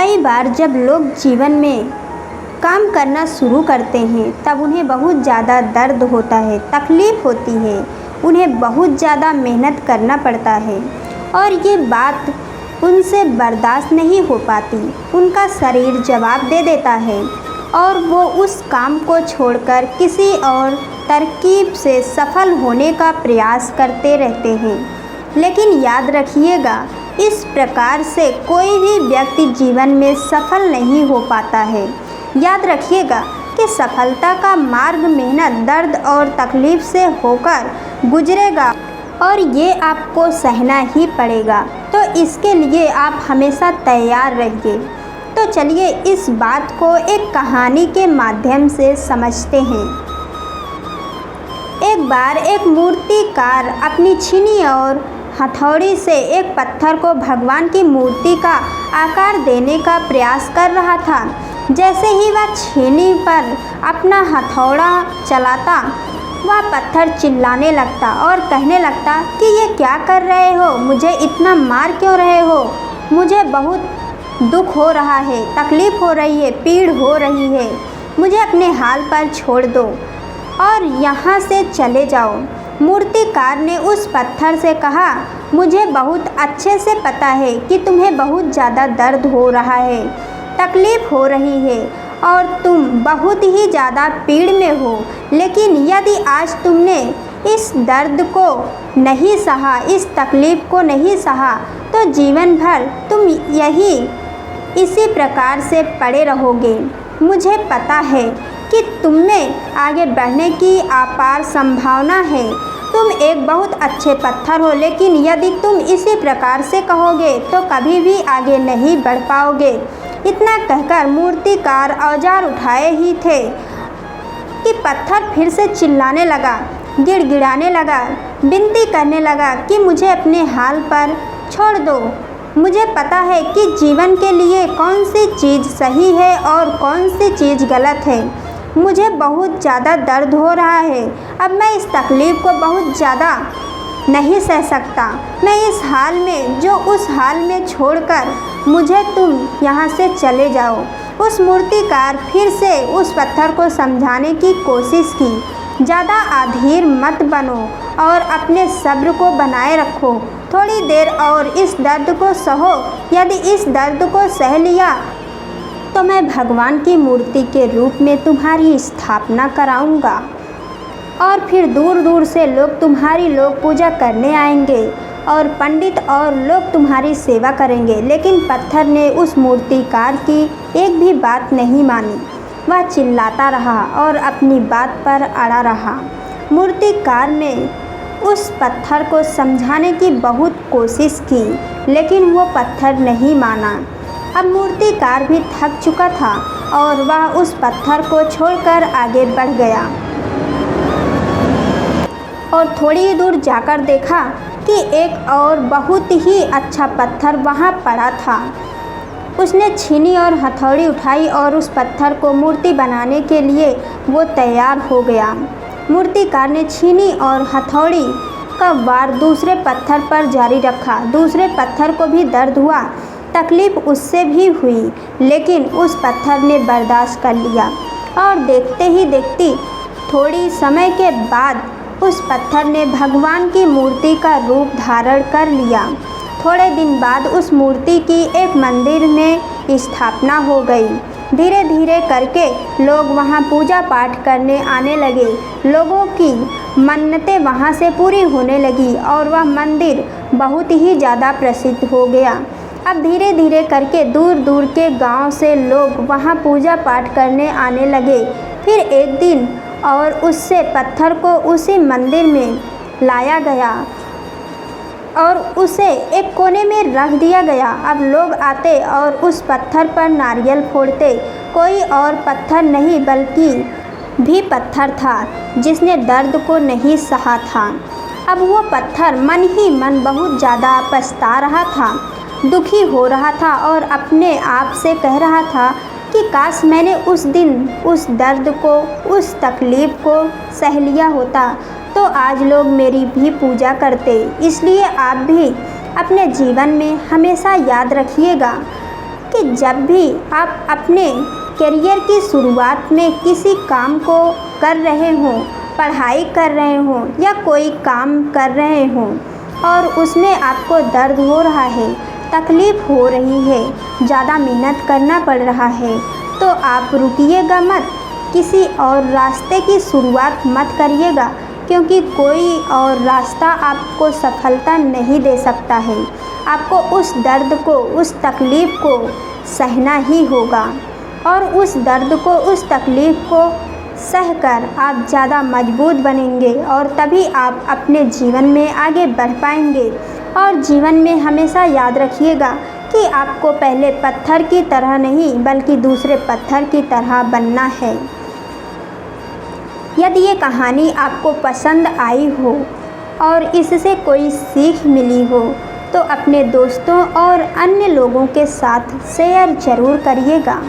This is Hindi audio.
कई बार जब लोग जीवन में काम करना शुरू करते हैं तब उन्हें बहुत ज़्यादा दर्द होता है, तकलीफ़ होती है, उन्हें बहुत ज़्यादा मेहनत करना पड़ता है और ये बात उनसे बर्दाश्त नहीं हो पाती। उनका शरीर जवाब दे देता है और वो उस काम को छोड़कर किसी और तरकीब से सफल होने का प्रयास करते रहते हैं। लेकिन याद रखिएगा, इस प्रकार से कोई भी व्यक्ति जीवन में सफल नहीं हो पाता है। याद रखिएगा कि सफलता का मार्ग मेहनत, दर्द और तकलीफ़ से होकर गुजरेगा और ये आपको सहना ही पड़ेगा। तो इसके लिए आप हमेशा तैयार रहिए। तो चलिए इस बात को एक कहानी के माध्यम से समझते हैं। एक बार एक मूर्तिकार अपनी छीनी और हथौड़ी से एक पत्थर को भगवान की मूर्ति का आकार देने का प्रयास कर रहा था। जैसे ही वह छीनी पर अपना हथौड़ा चलाता, वह पत्थर चिल्लाने लगता और कहने लगता कि ये क्या कर रहे हो, मुझे इतना मार क्यों रहे हो, मुझे बहुत दुख हो रहा है, तकलीफ़ हो रही है, पीड़ हो रही है, मुझे अपने हाल पर छोड़ दो और यहाँ से चले जाओ। मूर्तिकार ने उस पत्थर से कहा, मुझे बहुत अच्छे से पता है कि तुम्हें बहुत ज़्यादा दर्द हो रहा है, तकलीफ़ हो रही है और तुम बहुत ही ज़्यादा पीड़ में हो, लेकिन यदि आज तुमने इस दर्द को नहीं सहा, इस तकलीफ़ को नहीं सहा, तो जीवन भर तुम इसी प्रकार से पड़े रहोगे। मुझे पता है कि तुम में आगे बढ़ने की अपार संभावना है। तुम एक बहुत अच्छे पत्थर हो, लेकिन यदि तुम इसी प्रकार से कहोगे तो कभी भी आगे नहीं बढ़ पाओगे। इतना कहकर मूर्तिकार औजार उठाए ही थे कि पत्थर फिर से चिल्लाने लगा, गिड़गिड़ाने लगा, विनती करने लगा कि मुझे अपने हाल पर छोड़ दो। मुझे पता है कि जीवन के लिए कौन सी चीज़ सही है और कौन सी चीज़ गलत है। मुझे बहुत ज़्यादा दर्द हो रहा है, अब मैं इस तकलीफ़ को बहुत ज़्यादा नहीं सह सकता। मैं इस हाल में, जो उस हाल में छोड़कर मुझे तुम यहाँ से चले जाओ। उस मूर्तिकार फिर से उस पत्थर को समझाने की कोशिश की, ज़्यादा अधीर मत बनो और अपने सब्र को बनाए रखो। थोड़ी देर और इस दर्द को सहो। यदि इस दर्द को सह लिया तो मैं भगवान की मूर्ति के रूप में तुम्हारी स्थापना कराऊंगा और फिर दूर दूर से लोग तुम्हारी लोक पूजा करने आएंगे और पंडित और लोग तुम्हारी सेवा करेंगे। लेकिन पत्थर ने उस मूर्तिकार की एक भी बात नहीं मानी। वह चिल्लाता रहा और अपनी बात पर अड़ा रहा। मूर्तिकार ने उस पत्थर को समझाने की बहुत कोशिश की, लेकिन वो पत्थर नहीं माना। अब मूर्तिकार भी थक चुका था और वह उस पत्थर को छोड़कर आगे बढ़ गया और थोड़ी ही दूर जाकर देखा कि एक और बहुत ही अच्छा पत्थर वहाँ पड़ा था। उसने छीनी और हथौड़ी उठाई और उस पत्थर को मूर्ति बनाने के लिए वो तैयार हो गया। मूर्तिकार ने छीनी और हथौड़ी का वार दूसरे पत्थर पर जारी रखा। दूसरे पत्थर को भी दर्द हुआ, तकलीफ़ उससे भी हुई, लेकिन उस पत्थर ने बर्दाश्त कर लिया और देखते ही देखते थोड़ी समय के बाद उस पत्थर ने भगवान की मूर्ति का रूप धारण कर लिया। थोड़े दिन बाद उस मूर्ति की एक मंदिर में स्थापना हो गई। धीरे धीरे करके लोग वहाँ पूजा पाठ करने आने लगे। लोगों की मन्नतें वहाँ से पूरी होने लगी और वह मंदिर बहुत ही ज़्यादा प्रसिद्ध हो गया। अब धीरे धीरे करके दूर दूर के गांव से लोग वहाँ पूजा पाठ करने आने लगे। फिर एक दिन और उससे पत्थर को उसी मंदिर में लाया गया और उसे एक कोने में रख दिया गया। अब लोग आते और उस पत्थर पर नारियल फोड़ते। कोई और पत्थर नहीं बल्कि भी पत्थर था जिसने दर्द को नहीं सहा था। अब वो पत्थर मन ही मन बहुत ज़्यादा पछता रहा था, दुखी हो रहा था और अपने आप से कह रहा था कि काश मैंने उस दिन उस दर्द को, उस तकलीफ़ को सह लिया होता तो आज लोग मेरी भी पूजा करते। इसलिए आप भी अपने जीवन में हमेशा याद रखिएगा कि जब भी आप अपने करियर की शुरुआत में किसी काम को कर रहे हों, पढ़ाई कर रहे हों या कोई काम कर रहे हों और उसमें आपको दर्द हो रहा है, तकलीफ़ हो रही है, ज़्यादा मेहनत करना पड़ रहा है, तो आप रुकिएगा मत, किसी और रास्ते की शुरुआत मत करिएगा, क्योंकि कोई और रास्ता आपको सफलता नहीं दे सकता है। आपको उस दर्द को, उस तकलीफ़ को सहना ही होगा और उस दर्द को, उस तकलीफ़ को सहकर आप ज़्यादा मजबूत बनेंगे और तभी आप अपने जीवन में आगे बढ़ पाएंगे। और जीवन में हमेशा याद रखिएगा कि आपको पहले पत्थर की तरह नहीं बल्कि दूसरे पत्थर की तरह बनना है। यदि ये कहानी आपको पसंद आई हो और इससे कोई सीख मिली हो तो अपने दोस्तों और अन्य लोगों के साथ शेयर ज़रूर करिएगा।